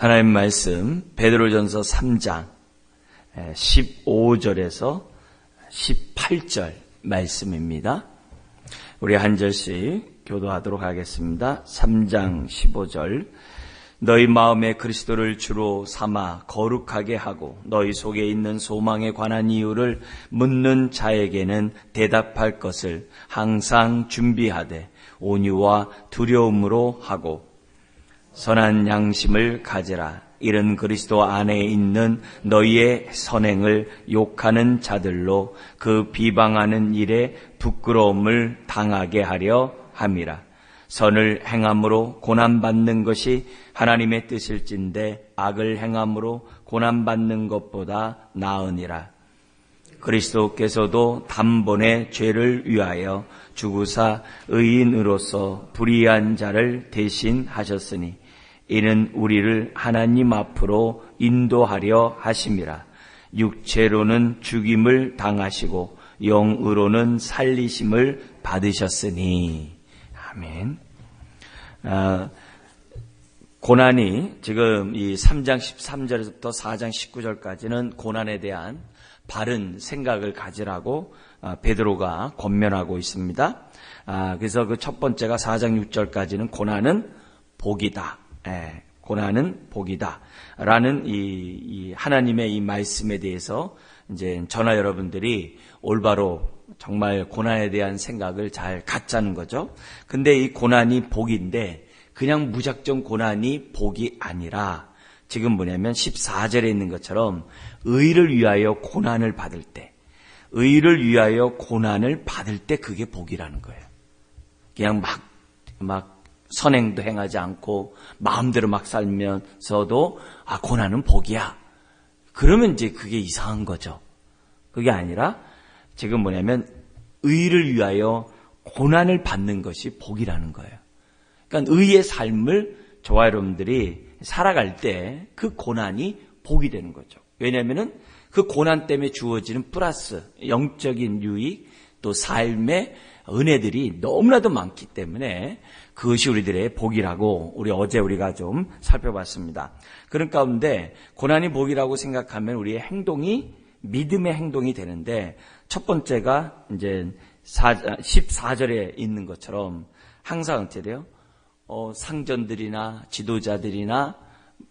하나님 말씀 베드로전서 3장 15절에서 18절 말씀입니다. 우리 한 절씩 교도하도록 하겠습니다. 3장 15절. 너희 마음에 그리스도를 주로 삼아 거룩하게 하고 너희 속에 있는 소망에 관한 이유를 묻는 자에게는 대답할 것을 항상 준비하되 온유와 두려움으로 하고 선한 양심을 가지라. 이는 그리스도 안에 있는 너희의 선행을 욕하는 자들로 그 비방하는 일에 부끄러움을 당하게 하려 함이라. 선을 행함으로 고난받는 것이 하나님의 뜻일진데 악을 행함으로 고난받는 것보다 나으니라. 그리스도께서도 단번에 죄를 위하여 죽으사 의인으로서 불의한 자를 대신하셨으니 이는 우리를 하나님 앞으로 인도하려 하심이라. 육체로는 죽임을 당하시고 영으로는 살리심을 받으셨으니. 아멘. 고난이 지금 이 3장 13절에서부터 4장 19절까지는 고난에 대한 바른 생각을 가지라고 베드로가 권면하고 있습니다. 그래서 그 첫 번째가 4장 6절까지는 고난은 복이다. 고난은 복이다. 라는 이 하나님의 이 말씀에 대해서 이제 저나 여러분들이 올바로 정말 고난에 대한 생각을 잘 갖자는 거죠. 근데 이 고난이 복인데 그냥 무작정 고난이 복이 아니라 지금 뭐냐면 14절에 있는 것처럼 의를 위하여 고난을 받을 때, 의를 위하여 고난을 받을 때 그게 복이라는 거예요. 그냥 막 선행도 행하지 않고 마음대로 막 살면서도 고난은 복이야. 그러면 이제 그게 이상한 거죠. 그게 아니라 지금 뭐냐면 의를 위하여 고난을 받는 것이 복이라는 거예요. 그러니까 의의 삶을 저와 여러분들이 살아갈 때 그 고난이 복이 되는 거죠. 왜냐하면은 그 고난 때문에 주어지는 플러스 영적인 유익 또 삶의 은혜들이 너무나도 많기 때문에 그것이 우리들의 복이라고 어제 우리가 좀 살펴봤습니다. 그런 가운데 고난이 복이라고 생각하면 우리의 행동이 믿음의 행동이 되는데 첫 번째가 이제 14절에 있는 것처럼 항상 어떻게 돼요? 상전들이나 지도자들이나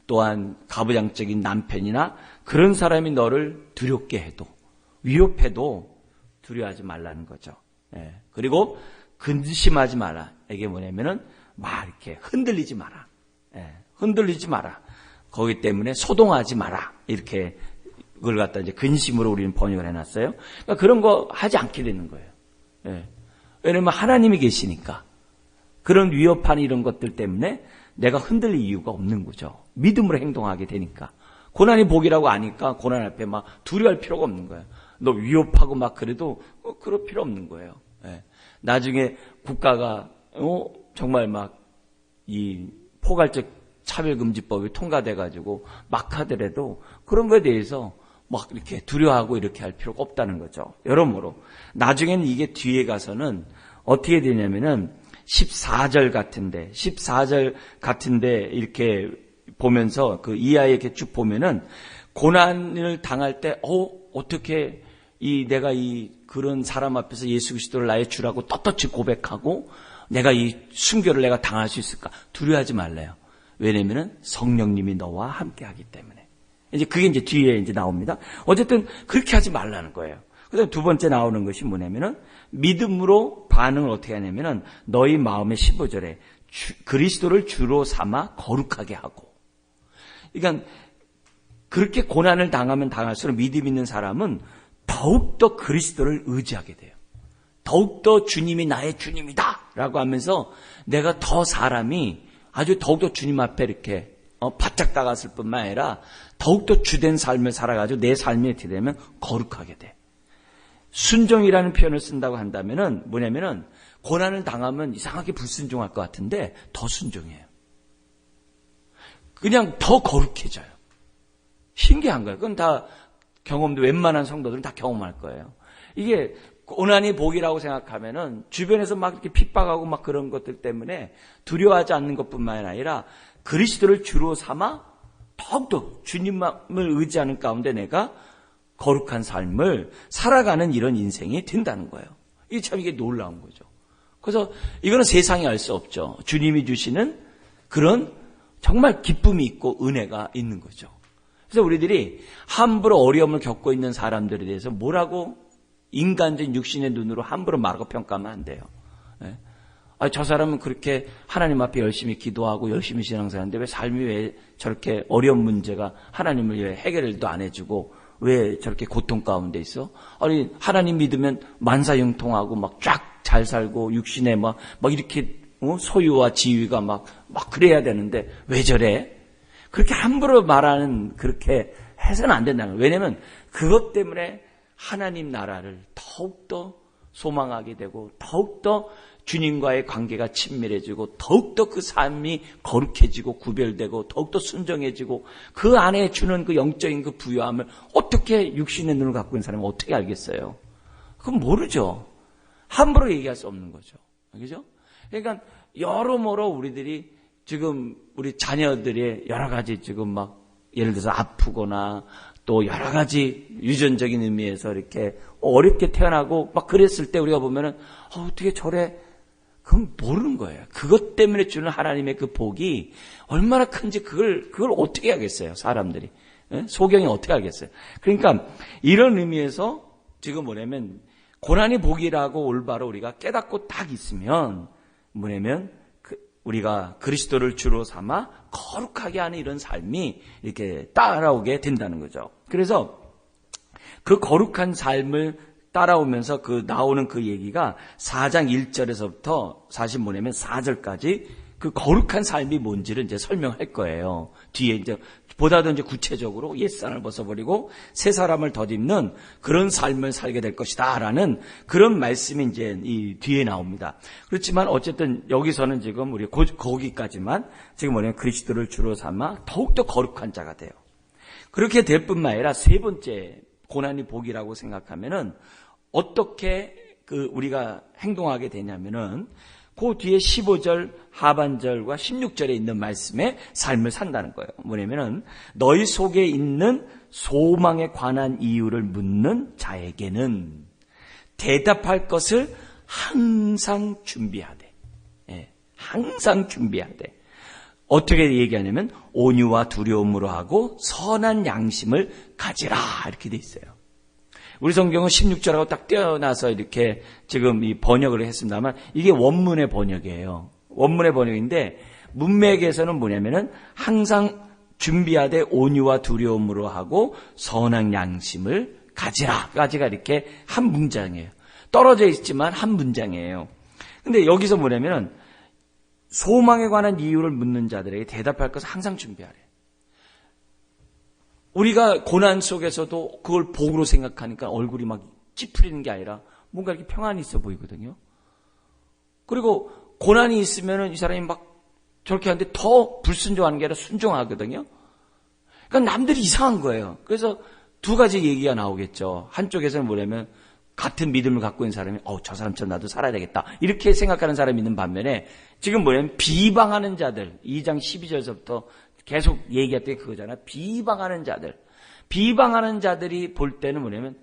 또한 가부장적인 남편이나 그런 사람이 너를 두렵게 해도 위협해도 두려워하지 말라는 거죠. 그리고 근심하지 마라. 이게 뭐냐면은 막 이렇게 흔들리지 마라. 흔들리지 마라. 거기 때문에 소동하지 마라. 이렇게 그걸 갖다 이제 근심으로 우리는 번역을 해놨어요. 그러니까 그런 거 하지 않게 되는 거예요. 왜냐면 하나님이 계시니까 그런 위협한 이런 것들 때문에 내가 흔들릴 이유가 없는 거죠. 믿음으로 행동하게 되니까. 고난이 복이라고 아니까 고난 앞에 막 두려워할 필요가 없는 거예요. 너 위협하고 막 그래도 그럴 필요 없는 거예요. 나중에 국가가 정말 막 이 포괄적 차별금지법이 통과돼가지고 막 하더라도 그런 거에 대해서 막 이렇게 두려워하고 이렇게 할 필요가 없다는 거죠. 여러모로 나중에는 이게 뒤에 가서는 어떻게 되냐면은 14절 같은데 이렇게 보면서 그 이하에 이렇게 쭉 보면은 고난을 당할 때 어떻게 내가 그런 사람 앞에서 예수 그리스도를 나의 주라고 떳떳이 고백하고 내가 이 순교를 내가 당할 수 있을까? 두려워하지 말래요. 왜냐면은 성령님이 너와 함께 하기 때문에. 이제 그게 이제 뒤에 이제 나옵니다. 어쨌든 그렇게 하지 말라는 거예요. 그다음 두 번째 나오는 것이 뭐냐면은 믿음으로 반응을 어떻게 하냐면은 너희 마음의 15절에 그리스도를 주로 삼아 거룩하게 하고. 그러니까 그렇게 고난을 당하면 당할수록 믿음 있는 사람은 더욱더 그리스도를 의지하게 돼요. 더욱더 주님이 나의 주님이다 라고 하면서 내가 더 사람이 아주 더욱더 주님 앞에 이렇게 바짝 다갔을 뿐만 아니라 더욱더 주된 삶을 살아가지고 내 삶이 어떻게 되면 거룩하게 돼. 순종이라는 표현을 쓴다고 한다면은 뭐냐면은 고난을 당하면 이상하게 불순종할 것 같은데 더 순종해요. 그냥 더 거룩해져요. 신기한 거예요. 그건 다 경험도 웬만한 성도들은 다 경험할 거예요. 이게 고난이 복이라고 생각하면은 주변에서 막 이렇게 핍박하고 막 그런 것들 때문에 두려워하지 않는 것뿐만 아니라 그리스도를 주로 삼아 더욱더 주님을 의지하는 가운데 내가 거룩한 삶을 살아가는 이런 인생이 된다는 거예요. 이게 놀라운 거죠. 그래서 이거는 세상이 알 수 없죠. 주님이 주시는 그런 정말 기쁨이 있고 은혜가 있는 거죠. 그래서 우리들이 함부로 어려움을 겪고 있는 사람들에 대해서 뭐라고 인간적인 육신의 눈으로 함부로 말하고 평가하면 안 돼요. 네. 저 사람은 그렇게 하나님 앞에 열심히 기도하고 열심히 신앙생활하는데 왜 삶이 왜 저렇게 어려운 문제가 하나님을 왜 해결도 안 해주고 왜 저렇게 고통 가운데 있어? 아니 하나님 믿으면 만사형통하고 막 쫙 잘 살고 육신에 막 이렇게 소유와 지위가 막 그래야 되는데 왜 저래? 그렇게 함부로 말하는 그렇게 해서는 안 된다는 거예요. 왜냐하면 그것 때문에 하나님 나라를 더욱더 소망하게 되고 더욱더 주님과의 관계가 친밀해지고 더욱더 그 삶이 거룩해지고 구별되고 더욱더 순정해지고 그 안에 주는 그 영적인 그 부유함을 어떻게 육신의 눈을 갖고 있는 사람이 어떻게 알겠어요? 그건 모르죠. 함부로 얘기할 수 없는 거죠. 그죠? 그러니까 여러모로 우리들이 지금 우리 자녀들의 여러 가지 지금 막 예를 들어서 아프거나 또 여러 가지 유전적인 의미에서 이렇게 어렵게 태어나고 막 그랬을 때 우리가 보면은 어떻게 저래? 그건 모르는 거예요. 그것 때문에 주는 하나님의 그 복이 얼마나 큰지 그걸 어떻게 하겠어요, 사람들이. 소경이 어떻게 알겠어요? 그러니까 이런 의미에서 지금 뭐냐면 고난이 복이라고 올바로 우리가 깨닫고 딱 있으면 뭐냐면 우리가 그리스도를 주로 삼아 거룩하게 하는 이런 삶이 이렇게 따라오게 된다는 거죠. 그래서 그 거룩한 삶을 따라오면서 나오는 그 얘기가 4장 1절에서부터 사실 뭐냐면 4절까지 그 거룩한 삶이 뭔지를 이제 설명할 거예요. 뒤에 이제 보다 더 이제 구체적으로 옛사람을 벗어버리고 새 사람을 덧입는 그런 삶을 살게 될 것이다라는 그런 말씀이 이제 이 뒤에 나옵니다. 그렇지만 어쨌든 여기서는 지금 우리 거기까지만 지금 뭐냐면 그리스도를 주로 삼아 더욱더 거룩한 자가 돼요. 그렇게 될 뿐만 아니라 세 번째 고난이 복이라고 생각하면은 어떻게 우리가 행동하게 되냐면은 그 뒤에 15절 하반절과 16절에 있는 말씀에 삶을 산다는 거예요. 뭐냐면은 너희 속에 있는 소망에 관한 이유를 묻는 자에게는 대답할 것을 항상 준비하되, 항상 준비하되. 어떻게 얘기하냐면 온유와 두려움으로 하고 선한 양심을 가지라 이렇게 돼 있어요. 우리 성경은 16절하고 딱 떼어놔서 이렇게 지금 이 번역을 했습니다만 이게 원문의 번역이에요. 원문의 번역인데 문맥에서는 뭐냐면은 항상 준비하되 온유와 두려움으로 하고 선한 양심을 가지라까지가 이렇게 한 문장이에요. 떨어져 있지만 한 문장이에요. 근데 여기서 뭐냐면은 소망에 관한 이유를 묻는 자들에게 대답할 것을 항상 준비하래. 우리가 고난 속에서도 그걸 복으로 생각하니까 얼굴이 막 찌푸리는 게 아니라 뭔가 이렇게 평안이 있어 보이거든요. 그리고 고난이 있으면은 이 사람이 막 저렇게 하는데 더 불순종하는 게 아니라 순종하거든요. 그러니까 남들이 이상한 거예요. 그래서 두 가지 얘기가 나오겠죠. 한쪽에서는 뭐냐면 같은 믿음을 갖고 있는 사람이 저 사람처럼 나도 살아야 되겠다 이렇게 생각하는 사람이 있는 반면에 지금 뭐냐면 비방하는 자들 2장 12절에서부터 계속 얘기했던 게 그거잖아요. 비방하는 자들이 볼 때는 뭐냐면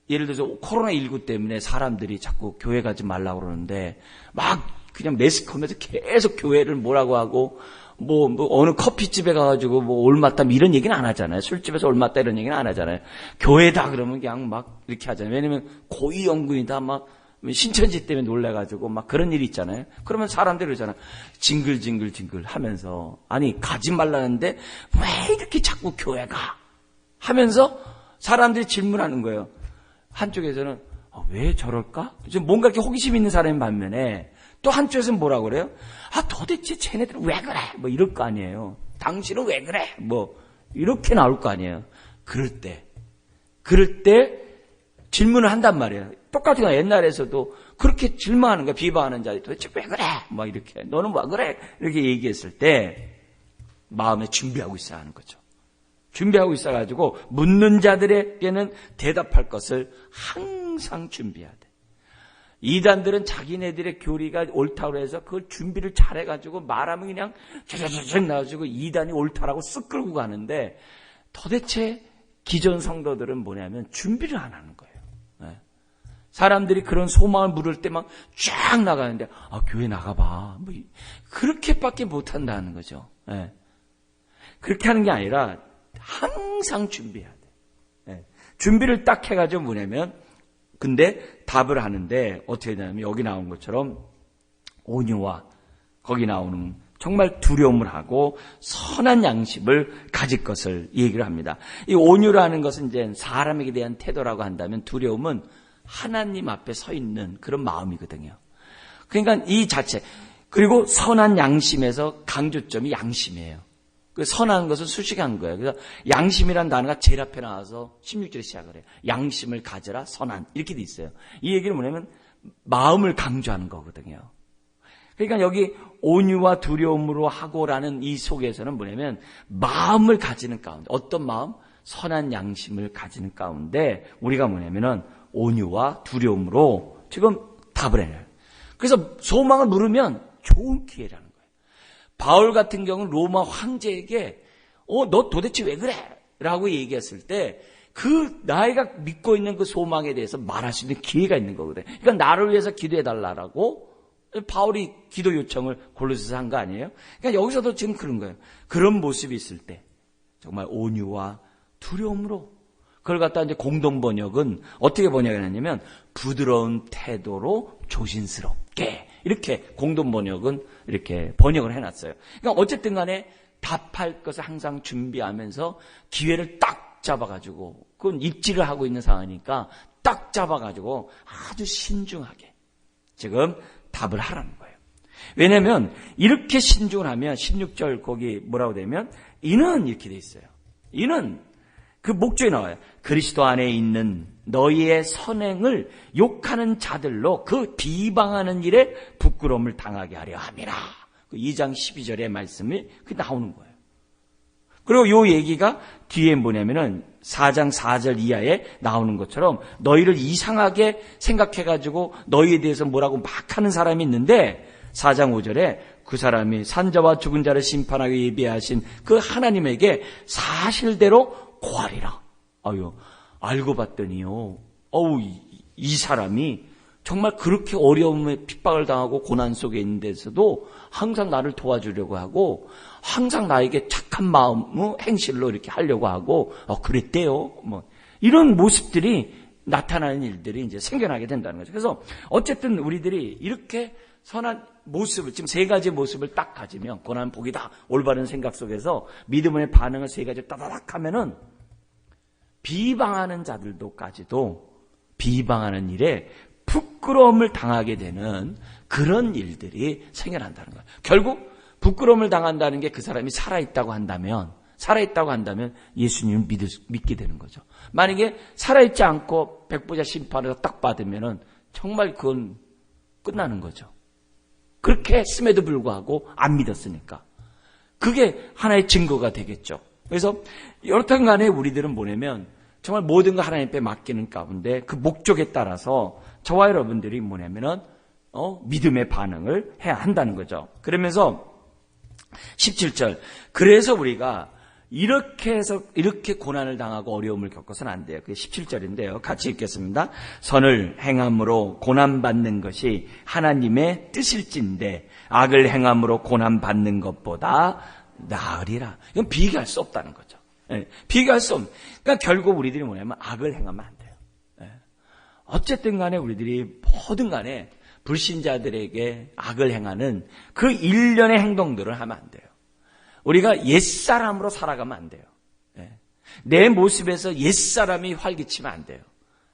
예를 들어서 코로나19 때문에 사람들이 자꾸 교회 가지 말라고 그러는데 막 그냥 매스컴에서 계속 교회를 뭐라고 하고 뭐 어느 커피집에 가가지고 올맞다 이런 얘기는 안 하잖아요. 술집에서 올맞다 이런 얘기는 안 하잖아요. 교회다 그러면 그냥 막 이렇게 하잖아요. 왜냐면 고위 연구이다 막 신천지 때문에 놀래가지고 막 그런 일이 있잖아요. 그러면 사람들이 그러잖아요. 징글징글 하면서 아니 가지 말라는데 왜 이렇게 자꾸 교회 가? 하면서 사람들이 질문하는 거예요. 한쪽에서는 왜 저럴까? 좀 뭔가 이렇게 호기심 있는 사람인 반면에 또 한쪽에서는 뭐라고 그래요? 도대체 쟤네들은 왜 그래? 뭐 이럴 거 아니에요. 당신은 왜 그래? 뭐 이렇게 나올 거 아니에요. 그럴 때 질문을 한단 말이에요. 똑같은 거 옛날에서도 그렇게 질문하는 거야. 비방하는 자들이 도대체 왜 그래? 막 이렇게 너는 왜 그래? 이렇게 얘기했을 때 마음에 준비하고 있어야 하는 거죠. 준비하고 있어가지고 묻는 자들에게는 대답할 것을 항상 준비해야 돼. 이단들은 자기네들의 교리가 옳다고 해서 그걸 준비를 잘해가지고 말하면 그냥 쫙쫙쫙 나와가지고 이단이 옳다라고 쓱 끌고 가는데 도대체 기존 성도들은 뭐냐면 준비를 안 하는 거예요. 사람들이 그런 소망을 물을 때 막 쫙 나가는데 교회 나가봐. 뭐 그렇게밖에 못한다는 거죠. 그렇게 하는 게 아니라 항상 준비해야 돼. 준비를 딱 해가지고 뭐냐면 근데 답을 하는데 어떻게 되냐면 여기 나온 것처럼 온유와 거기 나오는 정말 두려움을 하고 선한 양심을 가질 것을 얘기를 합니다. 이 온유라는 것은 이제 사람에게 대한 태도라고 한다면 두려움은 하나님 앞에 서 있는 그런 마음이거든요. 그러니까 이 자체 그리고 선한 양심에서 강조점이 양심이에요. 그 선한 것은 수식한 거예요. 그래서 양심이란 단어가 제일 앞에 나와서 16절에 시작을 해요. 양심을 가져라 선한 이렇게 돼 있어요. 이 얘기는 뭐냐면 마음을 강조하는 거거든요. 그러니까 여기 온유와 두려움으로 하고라는 이 속에서는 뭐냐면 마음을 가지는 가운데 어떤 마음? 선한 양심을 가지는 가운데 우리가 뭐냐면은 온유와 두려움으로 지금 답을 해요. 그래서 소망을 물으면 좋은 기회라는 거예요. 바울 같은 경우는 로마 황제에게 너 도대체 왜 그래? 라고 얘기했을 때 그 나이가 믿고 있는 그 소망에 대해서 말할 수 있는 기회가 있는 거거든요. 그러니까 나를 위해서 기도해달라고 바울이 기도 요청을 골로새서 한 거 아니에요? 그러니까 여기서도 지금 그런 거예요. 그런 모습이 있을 때 정말 온유와 두려움으로 그걸 갖다 이제 공동 번역은 어떻게 번역했냐면 부드러운 태도로 조심스럽게 이렇게 공동 번역은 이렇게 번역을 해놨어요. 그러니까 어쨌든 간에 답할 것을 항상 준비하면서 기회를 딱 잡아가지고 그건 입지를 하고 있는 상황이니까 딱 잡아가지고 아주 신중하게 지금 답을 하라는 거예요. 왜냐하면 이렇게 신중을 하면 16절 거기 뭐라고 되면 이는 이렇게 돼 있어요. 이는 그 목적이 나와요. 그리스도 안에 있는 너희의 선행을 욕하는 자들로 그 비방하는 일에 부끄러움을 당하게 하려 함이라. 그 2장 12절의 말씀이 나오는 거예요. 그리고 요 얘기가 뒤에 뭐냐면은 4장 4절 이하에 나오는 것처럼 너희를 이상하게 생각해가지고 너희에 대해서 뭐라고 막 하는 사람이 있는데 4장 5절에 그 사람이 산자와 죽은 자를 심판하기 예비하신 그 하나님에게 사실대로 고하리라. 알고 봤더니요. 이 사람이 정말 그렇게 어려움에 핍박을 당하고 고난 속에 있는 데서도 항상 나를 도와주려고 하고 항상 나에게 착한 마음, 행실로 이렇게 하려고 하고 그랬대요. 이런 모습들이 나타나는 일들이 이제 생겨나게 된다는 거죠. 그래서 어쨌든 우리들이 이렇게 선한 모습을 지금 세 가지 모습을 딱 가지면 고난 복이다 올바른 생각 속에서 믿음의 반응을 세 가지 따다닥 하면은 비방하는 자들도까지도 비방하는 일에 부끄러움을 당하게 되는 그런 일들이 생겨난다는 거예요. 결국 부끄러움을 당한다는 게 그 사람이 살아있다고 한다면 예수님을 믿게 되는 거죠. 만약에 살아있지 않고 백보자 심판을 딱 받으면은 정말 그건 끝나는 거죠. 그렇게 했음에도 불구하고 안 믿었으니까. 그게 하나의 증거가 되겠죠. 그래서 여튼 간에 우리들은 뭐냐면 정말 모든 거 하나님 앞에 맡기는 가운데 그 목적에 따라서 저와 여러분들이 뭐냐면은 믿음의 반응을 해야 한다는 거죠. 그러면서 17절 그래서 우리가 이렇게 해서 이렇게 고난을 당하고 어려움을 겪어서는 안 돼요. 그게 17절인데요. 같이 읽겠습니다. 선을 행함으로 고난받는 것이 하나님의 뜻일진데 악을 행함으로 고난받는 것보다 나으리라. 이건 비교할 수 없다는 거죠. 비교할 수 없는. 그러니까 결국 우리들이 뭐냐면 악을 행하면 안 돼요. 어쨌든 간에 우리들이 뭐든 간에 불신자들에게 악을 행하는 그 일련의 행동들을 하면 안 돼요. 우리가 옛사람으로 살아가면 안 돼요. 내 모습에서 옛사람이 활기치면 안 돼요.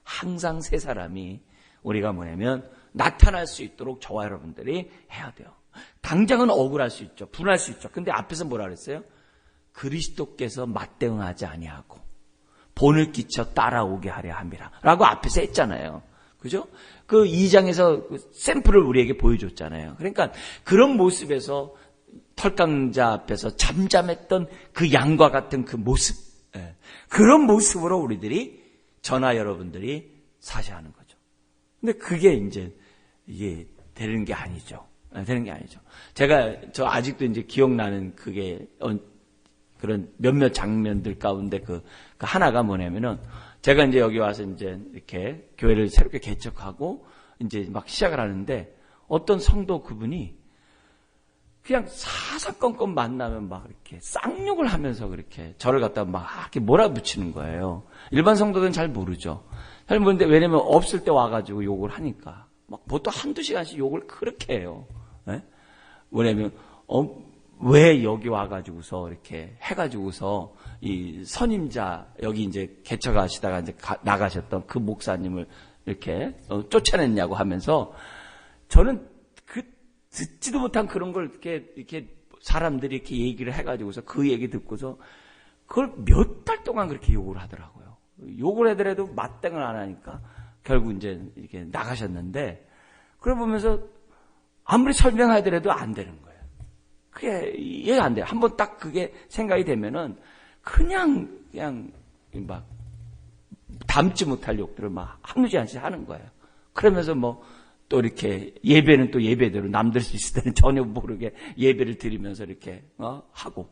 항상 새 사람이 우리가 뭐냐면 나타날 수 있도록 저와 여러분들이 해야 돼요. 당장은 억울할 수 있죠. 분할 수 있죠. 근데 앞에서 뭐라 그랬어요? 그리스도께서 맞대응하지 아니하고 본을 끼쳐 따라오게 하려 함이라 라고 앞에서 했잖아요. 그죠? 그 2장에서 그 샘플을 우리에게 보여줬잖아요. 그러니까 그런 모습에서 털강자 앞에서 잠잠했던 그 양과 같은 그 모습, 그런 모습으로 우리들이 저나 여러분들이 사셔야 하는 거죠. 근데 그게 이제 이게 되는 게 아니죠. 되는 게 아니죠. 저 아직도 이제 기억나는 그게, 그런 몇몇 장면들 가운데 그 하나가 뭐냐면은, 제가 이제 여기 와서 이제 이렇게 교회를 새롭게 개척하고 이제 막 시작을 하는데, 어떤 성도 그분이 그냥 사사건건 만나면 막 이렇게 쌍욕을 하면서 그렇게 저를 갖다 막 이렇게 몰아붙이는 거예요. 일반 성도들은 잘 모르죠. 잘 모르는데, 왜냐면 없을 때 와가지고 욕을 하니까. 막 보통 한두 시간씩 욕을 그렇게 해요. 네? 뭐냐면, 왜 여기 와가지고서 이렇게 해가지고서 이 선임자, 여기 이제 개척하시다가 이제 나가셨던 그 목사님을 이렇게 쫓아냈냐고 하면서, 저는 듣지도 못한 그런 걸 이렇게 사람들이 이렇게 얘기를 해가지고서 그 얘기 듣고서 그걸 몇 달 동안 그렇게 욕을 하더라고요. 욕을 하더라도 맞대응을 안 하니까 결국 이제 이렇게 나가셨는데, 그걸 보면서 아무리 설명하더라도 안 되는 거예요. 그게 이해가 안 돼요. 한번 딱 그게 생각이 되면은 그냥 막 담지 못할 욕들을 막 한무지 않씩 하는 거예요. 그러면서 뭐 또 이렇게 예배는 또 예배대로 남들 수 있을 때는 전혀 모르게 예배를 드리면서 이렇게 하고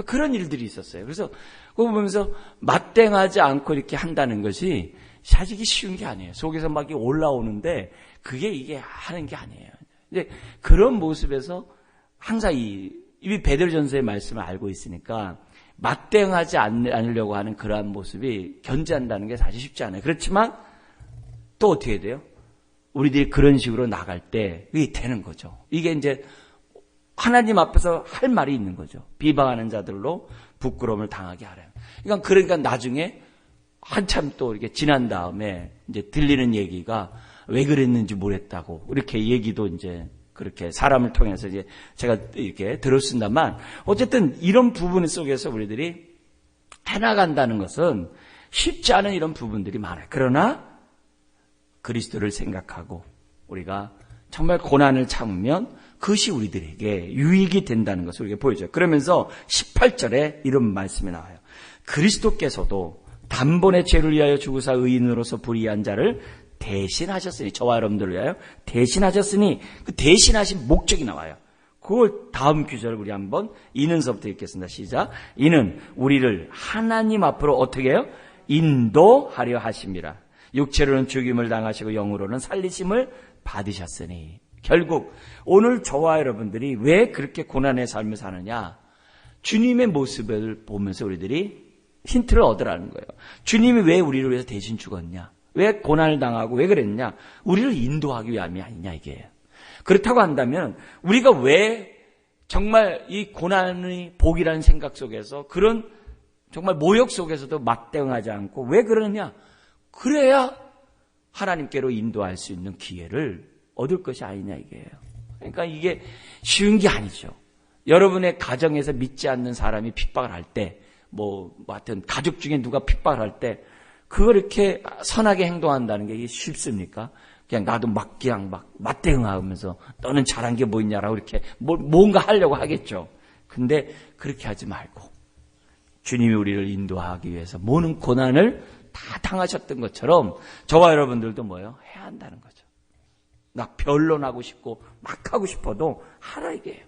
그런 일들이 있었어요. 그래서 그거 보면서 맞대응하지 않고 이렇게 한다는 것이 사실 쉬운 게 아니에요. 속에서 막 올라오는데 그게 이게 하는 게 아니에요. 이제 그런 모습에서 항상 이 베드로전서의 말씀을 알고 있으니까 맞대응하지 않으려고 하는 그러한 모습이 견제한다는 게 사실 쉽지 않아요. 그렇지만 또 어떻게 돼요? 우리들이 그런 식으로 나갈 때 이게 되는 거죠. 이게 이제 하나님 앞에서 할 말이 있는 거죠. 비방하는 자들로 부끄러움을 당하게 하래요. 그러니까 나중에 한참 또 이렇게 지난 다음에 이제 들리는 얘기가 왜 그랬는지 모르겠다고 이렇게 얘기도 이제 그렇게 사람을 통해서 이제 제가 이렇게 들었습니다만, 어쨌든 이런 부분 속에서 우리들이 해나간다는 것은 쉽지 않은 이런 부분들이 많아요. 그러나 그리스도를 생각하고 우리가 정말 고난을 참으면 그것이 우리들에게 유익이 된다는 것을 우리가 보여줘요. 그러면서 18절에 이런 말씀이 나와요. 그리스도께서도 단번에 죄를 위하여 죽으사 의인으로서 불의한 자를 대신하셨으니, 저와 여러분들을 위하여 대신하셨으니, 그 대신하신 목적이 나와요. 그걸 다음 구절을 우리 한번 이는서부터 읽겠습니다. 시작. 이는 우리를 하나님 앞으로 어떻게 해요? 인도하려 하심이라. 육체로는 죽임을 당하시고 영으로는 살리심을 받으셨으니. 결국 오늘 저와 여러분들이 왜 그렇게 고난의 삶을 사느냐, 주님의 모습을 보면서 우리들이 힌트를 얻으라는 거예요. 주님이 왜 우리를 위해서 대신 죽었냐, 왜 고난을 당하고 왜 그랬냐, 우리를 인도하기 위함이 아니냐 이게요. 그렇다고 한다면 우리가 왜 정말 이 고난의 복이라는 생각 속에서, 그런 정말 모욕 속에서도 맞대응하지 않고 왜 그러느냐, 그래야 하나님께로 인도할 수 있는 기회를 얻을 것이 아니냐 이게요. 그러니까 이게 쉬운 게 아니죠. 여러분의 가정에서 믿지 않는 사람이 핍박을 할 때, 하여튼 가족 중에 누가 핍박을 할 때 그걸 이렇게 선하게 행동한다는 게 이게 쉽습니까? 그냥 나도 그냥 맞대응하면서 너는 잘한 게 뭐 있냐라고 이렇게 뭔가 하려고 하겠죠. 근데 그렇게 하지 말고 주님이 우리를 인도하기 위해서 모든 고난을 다 당하셨던 것처럼 저와 여러분들도 해야 한다는 거죠. 나 변론하고 싶고 막 하고 싶어도 하라 이게요.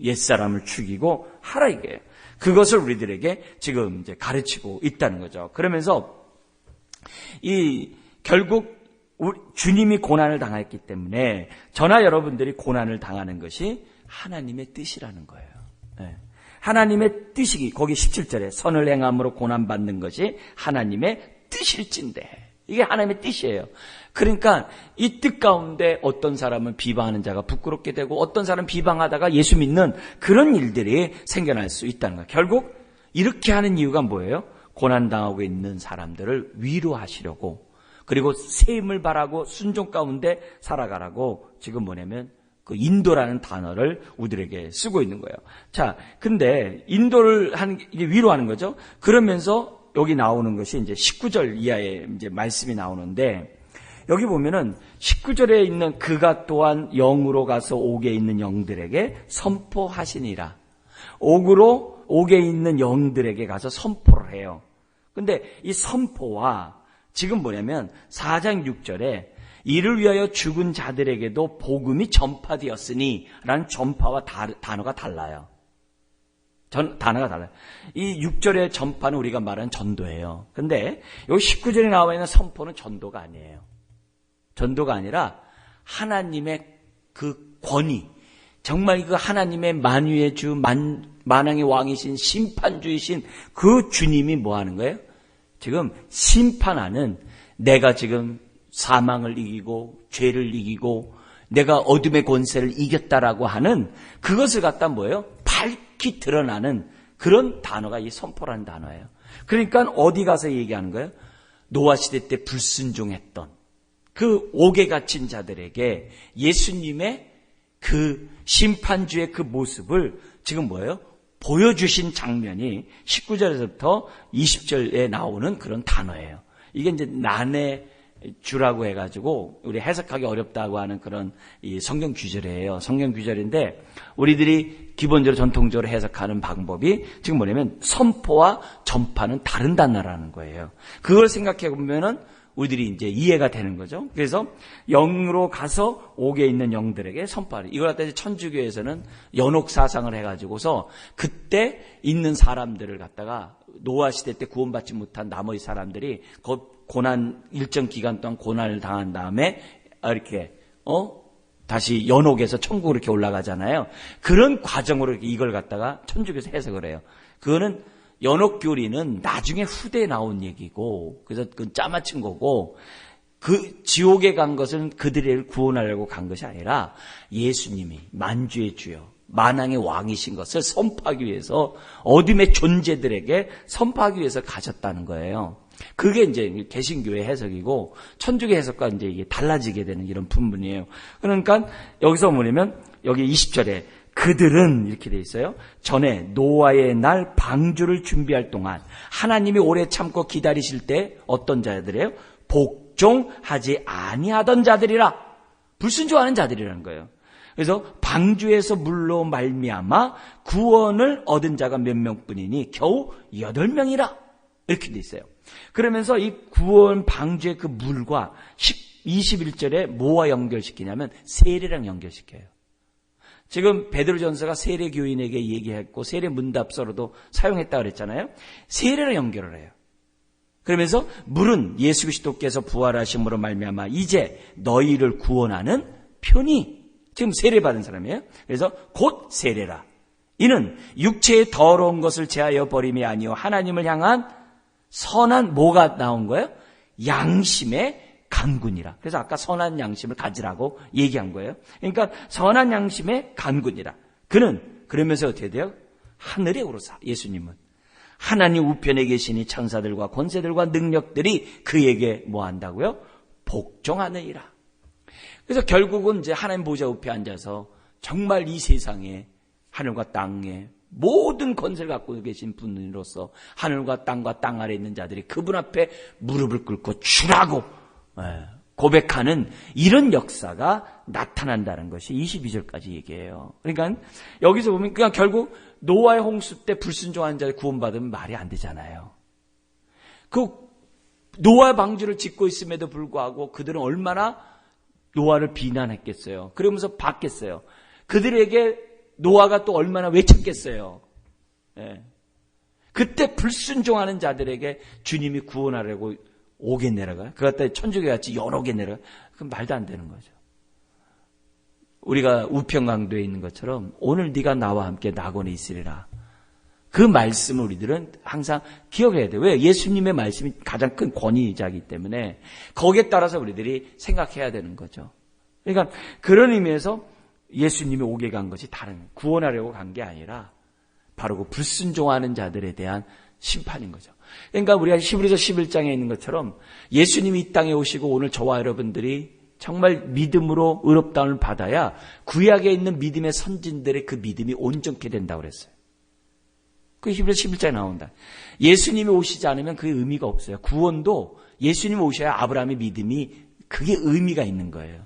옛사람을 죽이고 하라 이게요. 그것을 우리들에게 지금 이제 가르치고 있다는 거죠. 그러면서 결국 주님이 고난을 당했기 때문에 저나 여러분들이 고난을 당하는 것이 하나님의 뜻이라는 거예요. 네. 하나님의 뜻이기, 거기 17절에 선을 행함으로 고난받는 것이 하나님의 뜻일진데, 이게 하나님의 뜻이에요. 그러니까 이 뜻 가운데 어떤 사람은 비방하는 자가 부끄럽게 되고 어떤 사람은 비방하다가 예수 믿는 그런 일들이 생겨날 수 있다는 거예요. 결국 이렇게 하는 이유가 뭐예요? 고난당하고 있는 사람들을 위로하시려고, 그리고 세임을 바라고 순종 가운데 살아가라고 지금 뭐냐면 그 인도라는 단어를 우리들에게 쓰고 있는 거예요. 자, 근데 인도를 하는 게 이게 위로하는 거죠. 그러면서 여기 나오는 것이 이제 19절 이하의 이제 말씀이 나오는데, 여기 보면은 19절에 있는 그가 또한 영으로 가서 옥에 있는 영들에게 선포하시니라. 옥에 있는 영들에게 가서 선포를 해요. 근데 이 선포와 지금 뭐냐면 4장 6절에 이를 위하여 죽은 자들에게도 복음이 전파되었으니 라는 전파와 단어가 달라요. 단어가 달라요. 이 6절의 전파는 우리가 말하는 전도예요. 근데 여기 19절에 나와 있는 선포는 전도가 아니에요. 전도가 아니라 하나님의 그 권위, 정말 그 하나님의 만유의 주, 만왕의 왕이신 심판주이신 그 주님이 뭐 하는 거예요? 지금 심판하는, 내가 지금 사망을 이기고 죄를 이기고 내가 어둠의 권세를 이겼다라고 하는 그것을 갖다 뭐예요? 밝히 드러나는 그런 단어가 이 선포라는 단어예요. 그러니까 어디 가서 얘기하는 거예요? 노아 시대 때 불순종했던 그 옥에 갇힌 자들에게 예수님의 그 심판주의 그 모습을 지금 뭐예요? 보여주신 장면이 19절에서부터 20절에 나오는 그런 단어예요. 이게 이제 난의 주라고 해가지고 우리 해석하기 어렵다고 하는 그런 이 성경 규절이에요. 성경 규절인데 우리들이 기본적으로 전통적으로 해석하는 방법이 지금 뭐냐면 선포와 전파는 다른 단어라는 거예요. 그걸 생각해 보면은 우리들이 이제 이해가 되는 거죠. 그래서 영으로 가서 옥에 있는 영들에게 선포하는, 이걸 갖다 이제 천주교에서는 연옥 사상을 해가지고서 그때 있는 사람들을 갖다가 노아 시대 때 구원받지 못한 나머지 사람들이 고난, 일정 기간 동안 고난을 당한 다음에 이렇게 다시 연옥에서 천국으로 이렇게 올라가잖아요. 그런 과정으로 이걸 갖다가 천주교에서 해석을 해요. 그거는 연옥교리는 나중에 후대에 나온 얘기고, 그래서 그건 짜맞춘 거고, 그 지옥에 간 것은 그들을 구원하려고 간 것이 아니라 예수님이 만주의 주여, 만왕의 왕이신 것을 선포하기 위해서 어둠의 존재들에게 선포하기 위해서 가셨다는 거예요. 그게 이제 개신교의 해석이고 천주교 해석과 이제 이게 달라지게 되는 이런 부분이에요. 그러니까 여기서 뭐냐면 여기 20절에 그들은 이렇게 돼 있어요. 전에 노아의 날 방주를 준비할 동안 하나님이 오래 참고 기다리실 때 어떤 자들이에요? 복종하지 아니하던 자들이라, 불순종하는 자들이라는 거예요. 그래서 방주에서 물로 말미암아 구원을 얻은 자가 몇 명뿐이니 겨우 8명이라 이렇게 돼 있어요. 그러면서 이 구원 방주의 그 물과 21절에 뭐와 연결시키냐면 세례랑 연결시켜요. 지금 베드로전서가 세례 교인에게 얘기했고 세례 문답서로도 사용했다고 그랬잖아요. 세례를 연결을 해요. 그러면서 물은 예수 그리스도께서 부활하심으로 말미암아 이제 너희를 구원하는 표니, 지금 세례받은 사람이에요. 그래서 곧 세례라. 이는 육체의 더러운 것을 제하여 버림이 아니요 하나님을 향한 선한 뭐가 나온 거예요? 양심의 간군이라. 그래서 아까 선한 양심을 가지라고 얘기한 거예요. 그러니까 선한 양심의 간군이라. 그는 그러면서 어떻게 돼요? 하늘에 오르사, 예수님은 하나님 우편에 계시니 천사들과 권세들과 능력들이 그에게 뭐 한다고요? 복종하느니라. 그래서 결국은 이제 하나님 보좌 우편에 앉아서 정말 이 세상에 하늘과 땅에 모든 권세를 갖고 계신 분으로서 하늘과 땅과 땅 아래 있는 자들이 그분 앞에 무릎을 꿇고 주라고 고백하는 이런 역사가 나타난다는 것이 22절까지 얘기해요. 그러니까 여기서 보면 그냥 결국 노아의 홍수 때 불순종한 자를 구원받으면 말이 안 되잖아요. 그 노아 방주를 짓고 있음에도 불구하고 그들은 얼마나 노아를 비난했겠어요. 그러면서 받겠어요. 그들에게 노아가 또 얼마나 외쳤겠어요. 그때 불순종하는 자들에게 주님이 구원하려고 옥에 내려가요. 그 갖다 천주교 같이 여러 개 내려가요. 그건 말도 안 되는 거죠. 우리가 우편강도에 있는 것처럼 오늘 네가 나와 함께 낙원에 있으리라. 그 말씀을 우리들은 항상 기억해야 돼요. 왜? 예수님의 말씀이 가장 큰 권위이자이기 때문에 거기에 따라서 우리들이 생각해야 되는 거죠. 그러니까 그런 의미에서 예수님이 옥에 간 것이 다른, 구원하려고 간 게 아니라 바로 그 불순종하는 자들에 대한 심판인 거죠. 그러니까 우리가 히브리서 11장에 있는 것처럼 예수님이 이 땅에 오시고 오늘 저와 여러분들이 정말 믿음으로 의롭다움을 받아야 구약에 있는 믿음의 선진들의 그 믿음이 온전케 된다고 그랬어요. 그 히브리서 11장에 나온다. 예수님이 오시지 않으면 그게 의미가 없어요. 구원도 예수님이 오셔야 아브라함의 믿음이 그게 의미가 있는 거예요.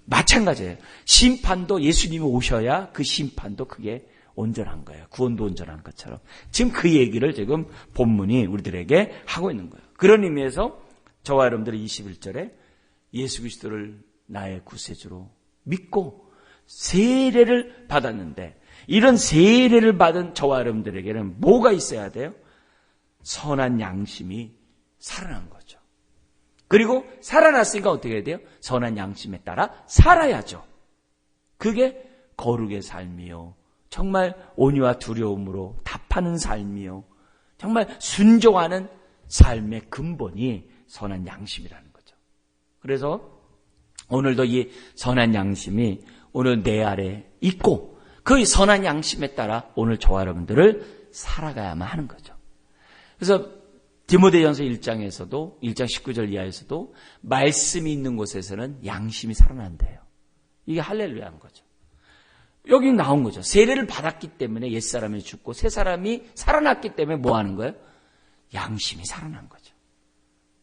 마찬가지예요. 심판도 예수님이 오셔야 그 심판도 그게 온전한 거예요. 구원도 온전한 것처럼. 지금 그 얘기를 지금 본문이 우리들에게 하고 있는 거예요. 그런 의미에서 저와 여러분들이 21절에 예수 그리스도를 나의 구세주로 믿고 세례를 받았는데, 이런 세례를 받은 저와 여러분들에게는 뭐가 있어야 돼요? 선한 양심이 살아난 거죠. 그리고 살아났으니까 어떻게 해야 돼요? 선한 양심에 따라 살아야죠. 그게 거룩의 삶이요, 정말 온유와 두려움으로 답하는 삶이요, 정말 순종하는 삶의 근본이 선한 양심이라는 거죠. 그래서 오늘도 이 선한 양심이 오늘 내 안에 있고, 그 선한 양심에 따라 오늘 저와 여러분들을 살아가야만 하는 거죠. 그래서 디모데전서 1장에서도 1장 19절 이하에서도 말씀이 있는 곳에서는 양심이 살아난대요. 이게 할렐루야인 거죠. 여기 나온 거죠. 세례를 받았기 때문에 옛사람이 죽고 새 사람이 살아났기 때문에 뭐 하는 거예요? 양심이 살아난 거죠.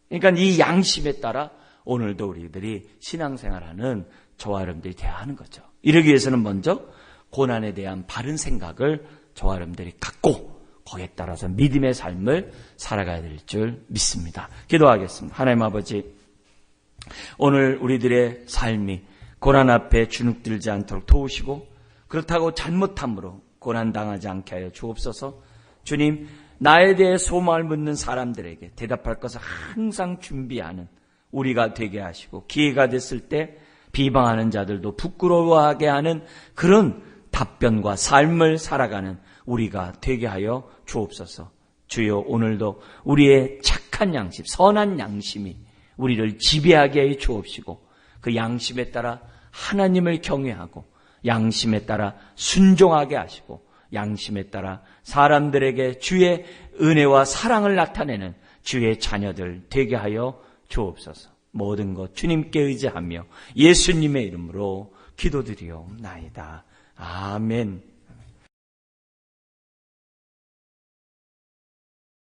그러니까 이 양심에 따라 오늘도 우리들이 신앙생활하는 저와 여러분들이 되어야 하는 거죠. 이러기 위해서는 먼저 고난에 대한 바른 생각을 저와 여러분들이 갖고 거기에 따라서 믿음의 삶을 살아가야 될 줄 믿습니다. 기도하겠습니다. 하나님 아버지, 오늘 우리들의 삶이 고난 앞에 주눅들지 않도록 도우시고, 그렇다고 잘못함으로 고난당하지 않게 하여 주옵소서. 주님, 나에 대해 소망을 묻는 사람들에게 대답할 것을 항상 준비하는 우리가 되게 하시고, 기회가 됐을 때 비방하는 자들도 부끄러워하게 하는 그런 답변과 삶을 살아가는 우리가 되게 하여 주옵소서. 주여, 오늘도 우리의 착한 양심, 선한 양심이 우리를 지배하게 해 주옵시고, 그 양심에 따라 하나님을 경외하고, 양심에 따라 순종하게 하시고, 양심에 따라 사람들에게 주의 은혜와 사랑을 나타내는 주의 자녀들 되게 하여 주옵소서. 모든 것 주님께 의지하며 예수님의 이름으로 기도드리옵나이다. 아멘.